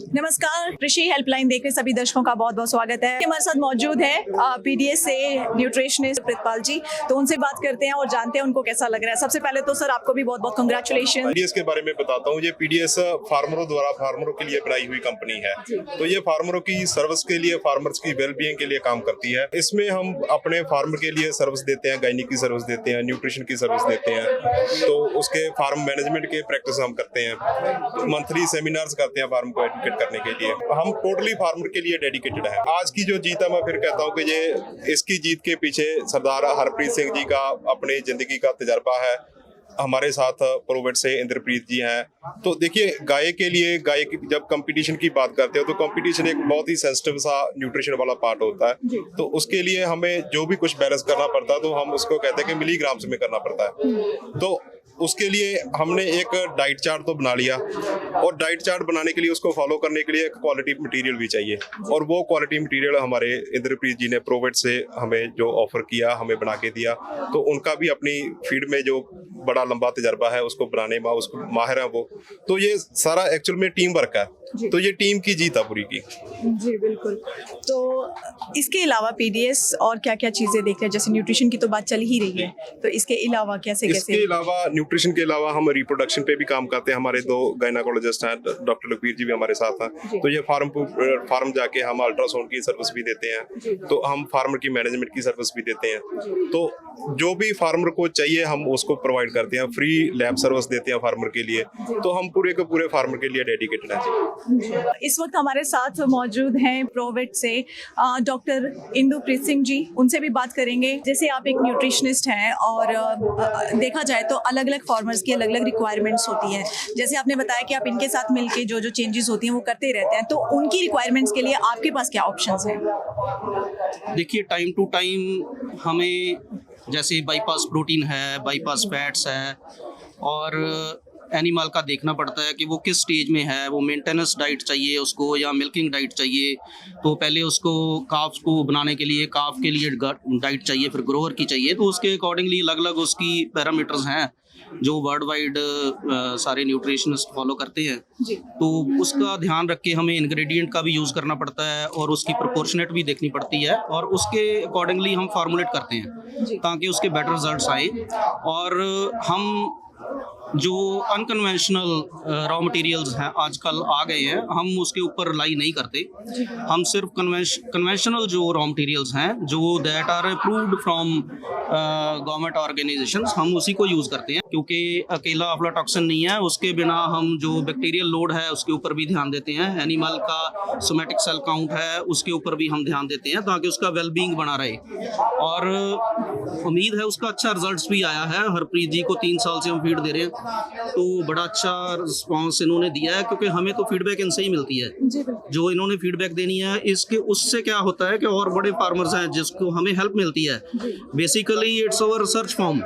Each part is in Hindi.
नमस्कार, कृषि हेल्पलाइन देख रहे सभी दर्शकों का बहुत बहुत स्वागत है। हमारे साथ मौजूद है पीडीएस से न्यूट्रिशनिस्ट प्रितपाल जी, तो उनसे बात करते हैं और जानते हैं उनको कैसा लग रहा है। सबसे पहले तो सर आपको भी बहुत बहुत कांग्रेचुलेशन। पीडीएस के बारे में बताता हूँ। ये पीडीएस फार्मरों द्वारा फार्मरों के लिए बनाई हुई कंपनी है। तो ये फार्मरों की सर्विस के लिए, फार्मर्स की वेलबींग के लिए काम करती है। इसमें हम अपने फार्मर के लिए सर्विस देते हैं, गायनिक की सर्विस देते हैं, न्यूट्रिशन की सर्विस देते हैं। तो उसके फार्म मैनेजमेंट के प्रैक्टिस हम करते हैं, मंथली सेमिनार्स करते हैं फार्म को एजुकेट करने के लिए। हम टोटली फार्मर के लिए डेडिकेटेड है। आज की जो जीत है, मैं फिर कहता हूँ कि ये इसकी जीत के पीछे सरदार हरप्रीत सिंह जी का अपनी जिंदगी का तजर्बा है। हमारे साथ प्रोवेट से इंद्रप्रीत जी हैं। तो देखिए, गाय के लिए, गाय की जब कंपटीशन की बात करते हो तो कंपटीशन एक बहुत ही सेंसिटिव सा न्यूट्रिशन वाला पार्ट होता है। तो उसके लिए हमें जो भी कुछ बैलेंस करना पड़ता है, तो हम उसको कहते हैं कि मिलीग्राम्स में करना पड़ता है। तो उसके लिए हमने एक डाइट चार्ट तो बना लिया, और डाइट चार्ट बनाने के लिए, उसको फॉलो करने के लिए एक क्वालिटी मटेरियल भी चाहिए। और वो क्वालिटी मटेरियल हमारे इंद्रप्रीत जी ने प्रोवेट से हमें जो ऑफर किया, हमें बना के दिया। तो उनका भी अपनी फील्ड में जो बड़ा लंबा तजर्बा है, उसको बनाने में उसको माहिर है वो। तो ये सारा एक्चुअल में टीम वर्क है। तो ये टीम की जीत है पूरी की। जी बिल्कुल। तो इसके अलावा पीडीएस और क्या क्या चीजें देख रहे हैं? जैसे न्यूट्रिशन की तो बात चल ही रही है, तो इसके अलावा कैसे इसके अलावा न्यूट्रिशन के अलावा हम रिप्रोडक्शन पे भी काम करते हैं। हमारे 2 गायनाकोलॉजिस्ट हैं, डॉक्टर लखवीर जी भी हमारे साथ हैं। तो ये फार्म जाके हम अल्ट्रासाउंड की सर्विस भी देते हैं। तो हम फार्मर की मैनेजमेंट की सर्विस भी देते हैं। तो जो भी फार्मर को चाहिए हम उसको प्रोवाइड करते हैं। फ्री लैब सर्विस देते हैं फार्मर के लिए। तो हम पूरे के पूरे फार्मर के लिए डेडिकेटेड हैं। इस वक्त हमारे साथ मौजूद हैं प्रोवेट से डॉक्टर इंदुप्रीत सिंह जी। उनसे भी बात करेंगे। जैसे आप एक न्यूट्रिशनिस्ट हैं और देखा जाए तो अलग अलग फार्मर्स की अलग अलग रिक्वायरमेंट्स होती हैं। जैसे आपने बताया कि आप इनके साथ मिलके जो जो चेंजेस होती हैं वो करते रहते हैं, तो उनकी रिक्वायरमेंट्स के लिए आपके पास क्या ऑप्शंस हैं? देखिए, टाइम टू टाइम हमें जैसे बाईपास प्रोटीन है, बाईपास फैट्स है, और एनिमल का देखना पड़ता है कि वो किस स्टेज में है। वो मेंटेनेंस डाइट चाहिए उसको या मिल्किंग डाइट चाहिए। तो पहले उसको काफ को बनाने के लिए काफ के लिए डाइट चाहिए, फिर ग्रोअर की चाहिए। तो उसके अकॉर्डिंगली अलग अलग उसकी पैरामीटर्स हैं जो वर्ल्ड वाइड सारे न्यूट्रिशनिस्ट फॉलो करते हैं। तो उसका ध्यान रख के हमें इंग्रेडिएंट का भी यूज़ करना पड़ता है, और उसकी प्रोपोर्शनेट भी देखनी पड़ती है, और उसके अकॉर्डिंगली हम फार्मुलेट करते हैं ताकि उसके बेटर रिजल्ट्स आए। और हम जो अनकन्वेंशनल रॉ मटेरियल्स हैं आजकल आ गए हैं, हम उसके ऊपर रिलाई नहीं करते। हम सिर्फ कन्वेंशनल जो रॉ मटेरियल्स हैं जो that are approved from government organisations, हम उसी को यूज़ करते हैं। क्योंकि अकेला अफ्लाटॉक्सिन नहीं है, उसके बिना हम जो बैक्टीरियल लोड है उसके ऊपर भी ध्यान देते हैं। एनिमल का सोमैटिक सेल काउंट है उसके ऊपर भी हम ध्यान देते हैं ताकि उसका वेलबींग बना रहे। और उम्मीद है उसका अच्छा रिजल्ट्स भी आया है। हरप्रीत जी को 3 साल से हम फीड दे रहे हैं, तो बड़ा अच्छा रिस्पांस इन्होंने दिया है। क्योंकि हमें तो फीडबैक इनसे ही मिलती है, जो इन्होंने फीडबैक देनी है। इसके उससे क्या होता है कि और बड़े फार्मर्स हैं जिसको हमें हेल्प मिलती है। Basically it's our research form.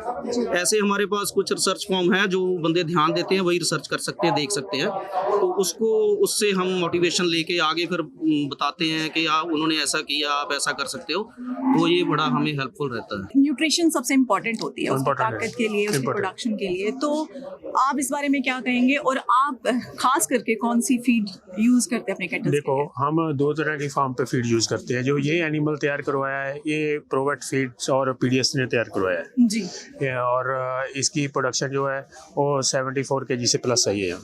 ऐसे हमारे पास कुछ रिसर्च फॉर्म है जो बंदे ध्यान देते हैं, वही रिसर्च कर सकते हैं, देख सकते हैं। तो उससे हम मोटिवेशन लेके आगे फिर बताते हैं कि आप उन्होंने ऐसा किया, आप ऐसा कर सकते हो। तो ये बड़ा हमें हेल्पफुल रहता है। न्यूट्रिशन सबसे इम्पोर्टेंट होती है उसकी ताकत के लिए, उसकी प्रोडक्शन के लिए। तो आप इस बारे में क्या कहेंगे, और आप खास करके कौन सी फीड यूज करते हैं अपने कैटल्स? देखो, हम 2 तरह की फार्म पे फीड यूज करते हैं। जो ये एनिमल तैयार करवाया है, ये प्रोवेट फीड्स और पीडीएस ने तैयार करवाया है जी। और इसकी प्रोडक्शन जो है वो 74 kg से प्लस आई है।